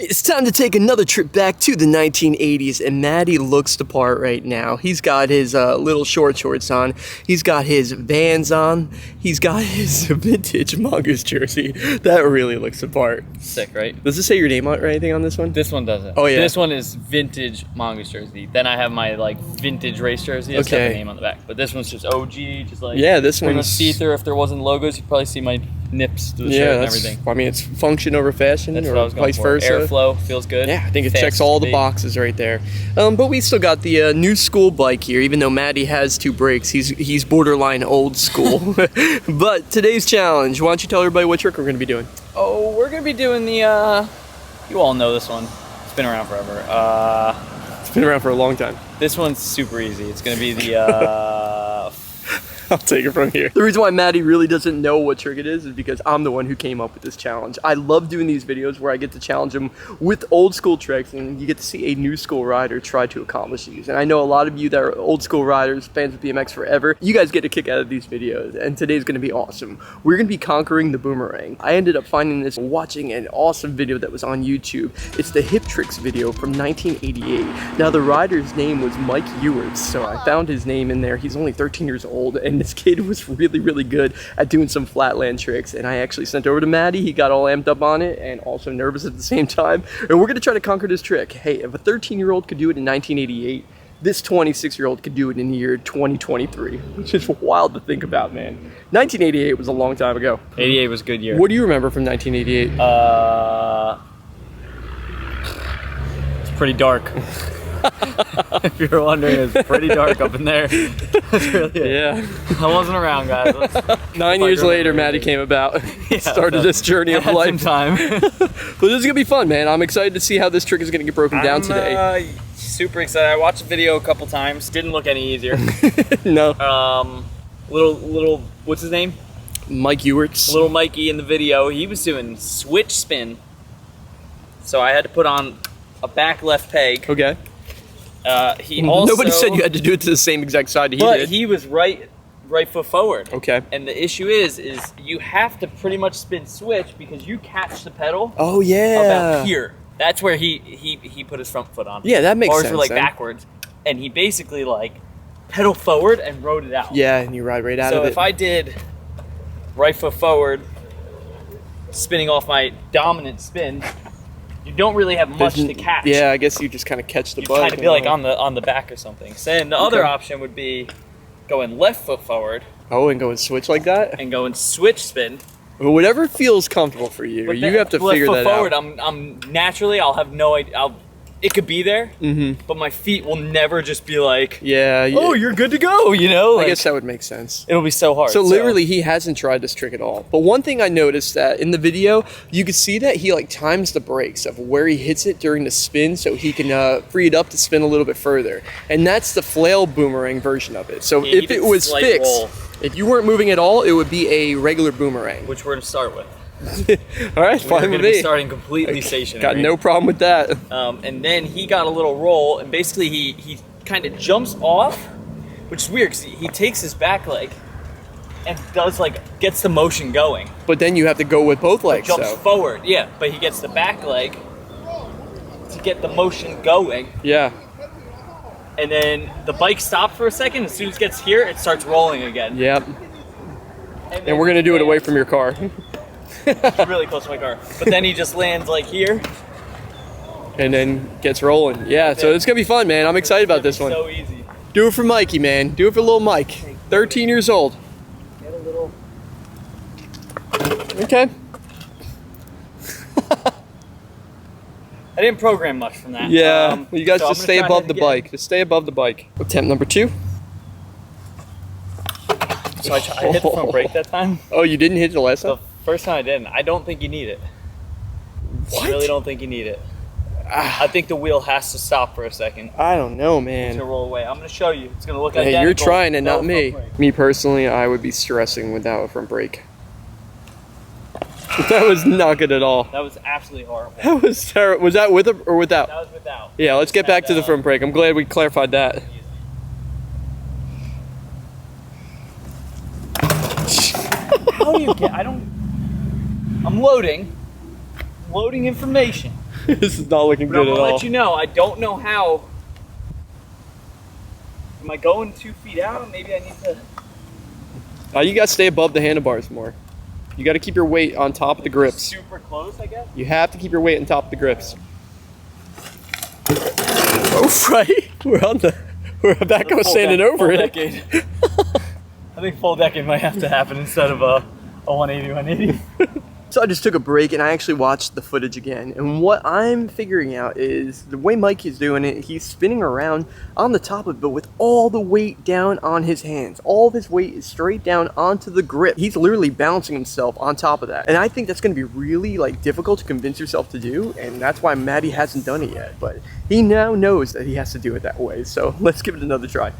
It's time to take another trip back to the 1980s, and Maddie looks the part right now. He's got his little shorts on, he's got his Vans on, he's got his vintage Mongoose jersey. That really looks the part. Sick, right? Does it say your name or anything on this one? This one doesn't. Oh, yeah. This one is vintage Mongoose jersey. Then I have my like vintage race jersey. It's got the name on the back. But this one's just OG, just like, yeah, this one's see-through. If there wasn't logos, you'd probably see my nips to the shirt and everything. I mean, it's function over fashion, that's or what I was going vice for. versa. Airflow feels good. Yeah, I think it Fast checks all the speed. boxes right there. But we still got the new school bike here, even though Maddie has 2 brakes. He's borderline old school. But today's challenge, why don't you tell everybody what trick we're going to be doing? Oh, we're going to be doing the, you all know this one. It's been around forever. It's been around for a long time. This one's super easy. It's going to be the, I'll take it from here. The reason why Maddie really doesn't know what trick it is because I'm the one who came up with this challenge. I love doing these videos where I get to challenge them with old school tricks, and you get to see a new school rider try to accomplish these. And I know a lot of you that are old school riders, fans of BMX forever, you guys get a kick out of these videos, and today's gonna be awesome. We're gonna be conquering the Boomerang. I ended up finding this watching an awesome video that was on YouTube. It's the hip tricks video from 1988. Now the rider's name was Mike Ewers, so I found his name in there. He's only 13 years old, and this kid was really good at doing some flatland tricks, and I actually sent over to Maddie. He got all amped up on it and also nervous at the same time, and we're gonna try to conquer this trick. Hey, if a 13-year-old could do it in 1988, this 26-year-old could do it in the year 2023, which is wild to think about, man. 1988 was a long time ago. 88 was a good year. What do you remember from 1988? It's pretty dark. If you're wondering, it's pretty dark up in there. That's really it. Yeah. I wasn't around, guys. 9 years later, Maddie came about. Yeah, started this journey of had life. some time. But this is gonna be fun, man. I'm excited to see how this trick is gonna get broken down today. Super excited. I watched the video a couple times. Didn't look any easier. No. Little, what's his name? Mike Ewers. Little Mikey in the video. He was doing switch spin. So I had to put on a back left peg. Okay. He also, nobody said you had to do it to the same exact side he did. But he was right foot forward. Okay. And the issue is you have to pretty much spin switch because you catch the pedal. Oh yeah. About here. That's where he put his front foot on. Yeah, that makes sense. Ours were like then. backwards, and he basically like pedal forward and rode it out. Yeah, and you ride right out of it. So if I did right foot forward, spinning off my dominant spin, you don't really have much to catch. Yeah, I guess you just kind of catch the you bike. kind of be like on the back or something. So then the other option would be going left foot forward. Oh, and go and switch like that? And go and switch spin. Well, whatever feels comfortable for you. But You have to figure that forward, out. I'm naturally, I'll have no idea. It could be there, but my feet will never just be like, Yeah. oh, you're good to go, you know? I Like, guess that would make sense. it'll be so hard. So literally, he hasn't tried this trick at all. But one thing I noticed that in the video, you could see that he like times the brakes of where he hits it during the spin, so he can free it up to spin a little bit further. And that's the flail boomerang version of it. So Yeah, if it was slight fixed, roll. if you weren't moving at all, it would be a regular boomerang. Which we're gonna start with. All right, We're fine gonna with be me. starting completely stationary. Got no problem with that. And then he got a little roll, and basically he kind of jumps off, which is weird because he takes his back leg and does like gets the motion going. But then you have to go with both legs. Jumps So. forward, yeah, but he gets the back leg to get the motion going. Yeah. And then the bike stops for a second. As soon as it gets here, it starts rolling again. Yep. And And we're gonna do it away from your car. It's really close to my car. But then he just lands like here. And then gets rolling. Yeah, so it's gonna be fun, man. I'm excited about this one. So easy. Do it for Mikey, man. Do it for little Mike. 13 years old. Get a little. Okay. I didn't program much from that. Yeah, you guys so just I'm stay gonna try above it the again. bike. Just stay above the bike. Attempt number 2. So I hit the front brake that time. Oh, you didn't hit it the last The time? first time I didn't. I don't think you need it. What? I really don't think you need it. I think the wheel has to stop for a second I don't know, to man. roll away. I'm going to show you. It's going to look Hey, identical. you're trying and No not me. front brake. Me personally, I would be stressing without a front brake. That was not good at all. That was absolutely horrible. That was terrible. Was that with or without? That was without. Yeah, let's get back to the front brake. I'm glad we clarified that. How do you get? I don't. I'm loading information. This is not looking But good I'm at gonna all. let you know, I don't know how. Am I going 2 feet out? Maybe I need to. You gotta stay above the handlebars more. You gotta keep your weight on top of the grips. Super close, I guess. You have to keep your weight on top of the grips. Oh, right. We're back on standing over it. Decade. I think full decade might have to happen instead of a 180, 180. So I just took a break and I actually watched the footage again. And what I'm figuring out is the way Mike is doing it, he's spinning around on the top of it, but with all the weight down on his hands. All of his weight is straight down onto the grip. He's literally balancing himself on top of that. And I think that's gonna be really difficult to convince yourself to do. And that's why Maddie hasn't done it yet. But he now knows that he has to do it that way. So let's give it another try.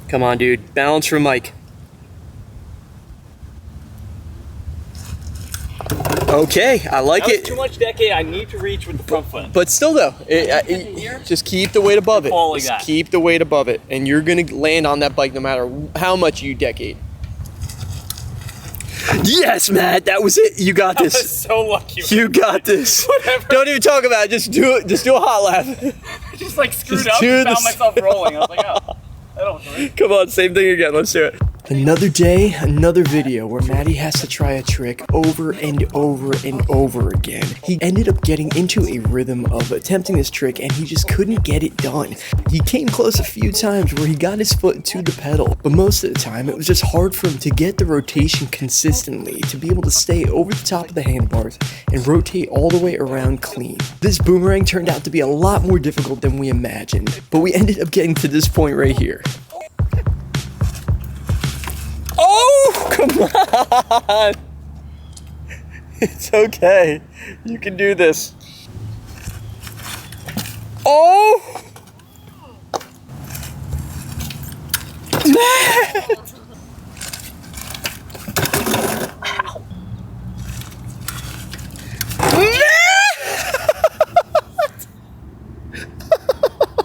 Come on, dude, balance for Mike. Okay, I like it. Too much decade. I need to reach with the front foot. But still though, just keep the weight above it. Just keep the weight above it. And you're gonna land on that bike no matter how much you decade. Yes, Matt, that was it. You got this. I was so lucky. You got this. Whatever. Don't even talk about it. Just do it. Just do a hot lap. I just screwed up and found myself rolling. I was like, oh, I don't know. Come on, same thing again. Let's do it. Another day, another video where Maddie has to try a trick over and over and over again. He ended up getting into a rhythm of attempting this trick and he just couldn't get it done. He came close a few times where he got his foot to the pedal, but most of the time it was just hard for him to get the rotation consistently to be able to stay over the top of the handlebars and rotate all the way around clean. This boomerang turned out to be a lot more difficult than we imagined, but we ended up getting to this point right here. Oh, come on. It's okay. You can do this. Oh! Man!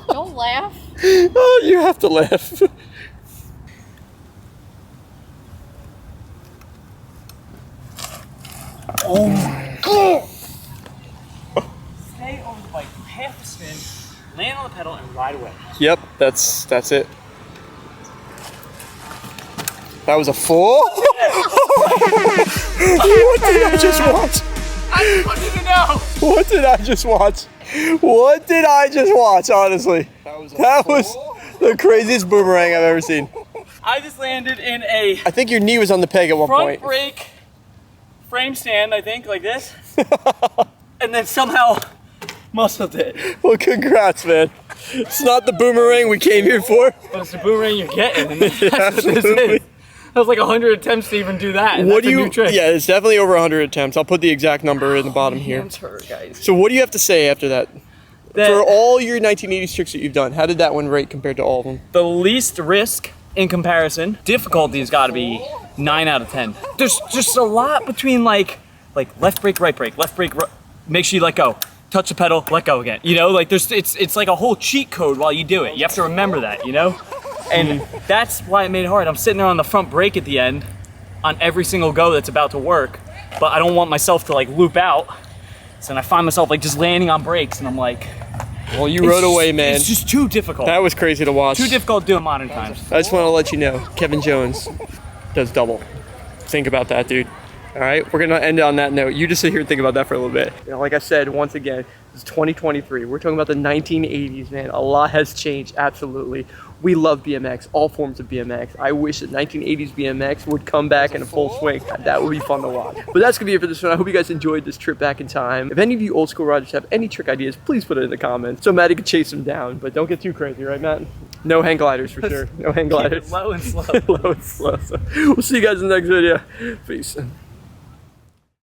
Don't laugh. Oh, you have to laugh. Oh my god! Stay over the bike, half a spin, land on the pedal, and ride away. Yep, that's it. That was a full. What did I just watch? I wanted to know! What did I just watch? What did I just watch, honestly? That was the craziest boomerang I've ever seen. I just landed in a I think your knee was on the peg at one front point. brake frame stand, I think, like this. And then somehow muscled it. Well, congrats, man. It's not the boomerang we came here for. But it's the boomerang you're getting. And that's what this is. That was like 100 attempts to even do that. And What that's do a you? new trick. Yeah, it's definitely over 100 attempts. I'll put the exact number in the bottom here. Hands hurt, guys. So what do you have to say after that? For all your 1980s tricks that you've done, how did that one rate compared to all of them? The least risk in comparison, difficulty's got to be 9 out of 10. There's just a lot between like left brake, left brake, make sure you let go. Touch the pedal, let go again. You know, it's like a whole cheat code while you do it. You have to remember that, you know? And that's why it made it hard. I'm sitting there on the front brake at the end on every single go that's about to work, but I don't want myself to loop out. So then I find myself just landing on brakes and I'm like, well, you rode away, man. It's just too difficult. That was crazy to watch. Too difficult to do in modern times. I just want to let you know, Kevin Jones does double. Think about that, dude. All right, we're gonna end on that note. You just sit here and think about that for a little bit. You know, like I said, once again, it's 2023. We're talking about the 1980s, man. A lot has changed, absolutely. We love BMX, all forms of BMX. I wish that 1980s BMX would come back in a full swing. That would be fun to watch. But that's gonna be it for this one. I hope you guys enjoyed this trip back in time. If any of you old school riders have any trick ideas, please put it in the comments so Matty can chase them down. But don't get too crazy, right, Matt? No hang gliders for sure. No hang gliders. Low and slow. Low and slow. So we'll see you guys in the next video. Peace.